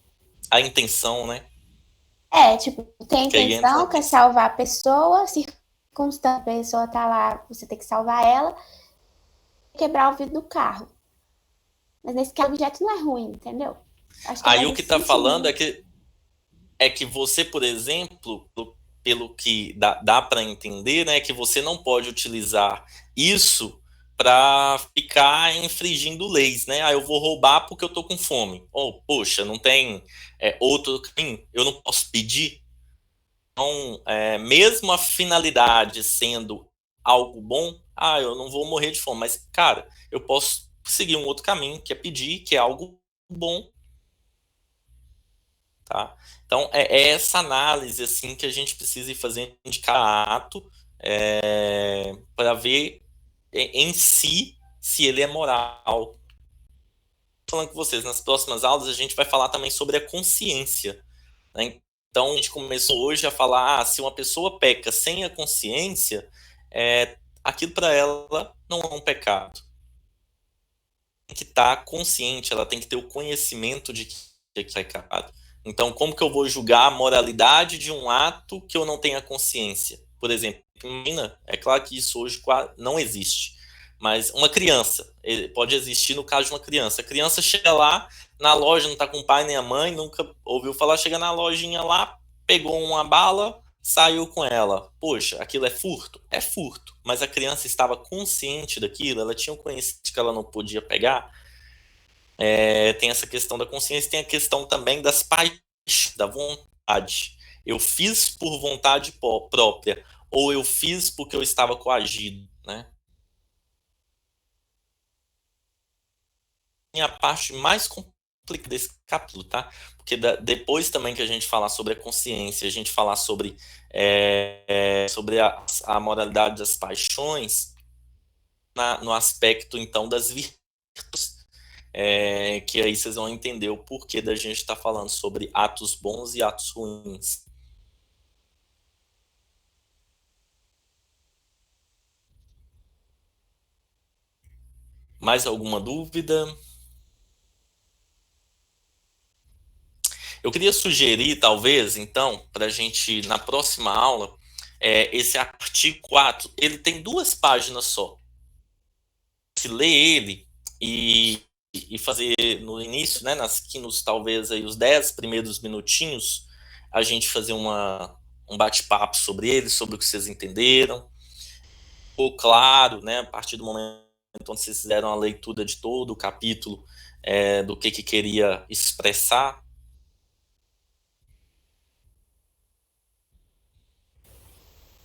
A intenção, né? Tipo, tem a Que aí entra intenção que é salvar a pessoa, circunstância, a pessoa tá lá, você tem que salvar ela, quebrar o vidro do carro. Mas nesse caso o objeto não é ruim, entendeu? Acho que aí mais o que nesse está sentido. falando é que você, por exemplo, pelo que dá para entender, né, que você não pode utilizar isso para ficar infringindo leis, né? Eu vou roubar porque eu tô com fome. Ou, poxa, não tem outro caminho? Eu não posso pedir? Então, mesmo a finalidade sendo algo bom, eu não vou morrer de fome. Mas, cara, eu posso seguir um outro caminho, que é pedir, que é algo bom. Tá? Então, é essa análise assim que a gente precisa ir fazendo de cada ato para ver em si se ele é moral. Falando com vocês, nas próximas aulas a gente vai falar também sobre a consciência. Né? Então, a gente começou hoje a falar, se uma pessoa peca sem a consciência, aquilo para ela não é um pecado. Tem que estar consciente, ela tem que ter o conhecimento de que é pecado. Então, como que eu vou julgar a moralidade de um ato que eu não tenha consciência? Por exemplo, é claro que isso hoje não existe, mas uma criança, pode existir no caso de uma criança. A criança chega lá na loja, não está com o pai nem a mãe, nunca ouviu falar, chega na lojinha lá, pegou uma bala, saiu com ela. Poxa, aquilo é furto? É furto, mas a criança estava consciente daquilo, ela tinha o conhecimento que ela não podia pegar. Tem essa questão da consciência, tem a questão também das paixões, da vontade. Eu fiz por vontade própria, ou eu fiz porque eu estava coagido, né? E a parte mais complicada desse capítulo, tá? Porque depois também que a gente falar sobre a consciência, a gente falar sobre a moralidade das paixões, no aspecto, então, das virtudes, que aí vocês vão entender o porquê da gente estar falando sobre atos bons e atos ruins. Mais alguma dúvida? Eu queria sugerir, talvez, então, para a gente, na próxima aula, esse artigo 4, ele tem 2 páginas só. Se ler ele e fazer no início, né, talvez aí os 10 primeiros minutinhos, a gente fazer um bate-papo sobre ele, sobre o que vocês entenderam. Ficou claro, né, a partir do momento onde vocês fizeram a leitura de todo o capítulo, do que queria expressar.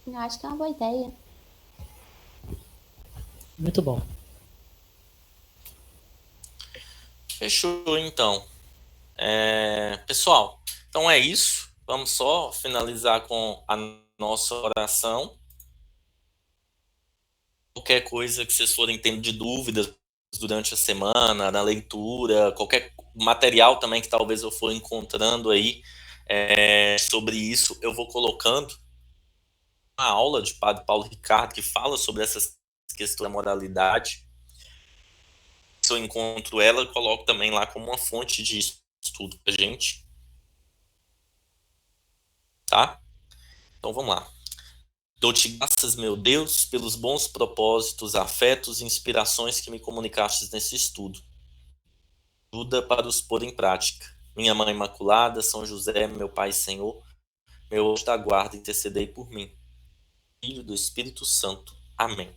Eu acho que é uma boa ideia. Muito bom. Fechou, então. Pessoal, então é isso. Vamos só finalizar com a nossa oração. Qualquer coisa que vocês forem tendo de dúvidas durante a semana, na leitura, qualquer material também que talvez eu for encontrando aí sobre isso, eu vou colocando uma aula de Padre Paulo Ricardo que fala sobre essas questões da moralidade. Se eu encontro ela, eu coloco também lá como uma fonte de estudo pra gente. Tá? Então vamos lá. Dou-te graças, meu Deus, pelos bons propósitos, afetos e inspirações que me comunicastes nesse estudo. Ajuda para os pôr em prática. Minha Mãe Imaculada, São José, meu Pai e Senhor, meu anjo da guarda, intercedei por mim. Filho do Espírito Santo. Amém.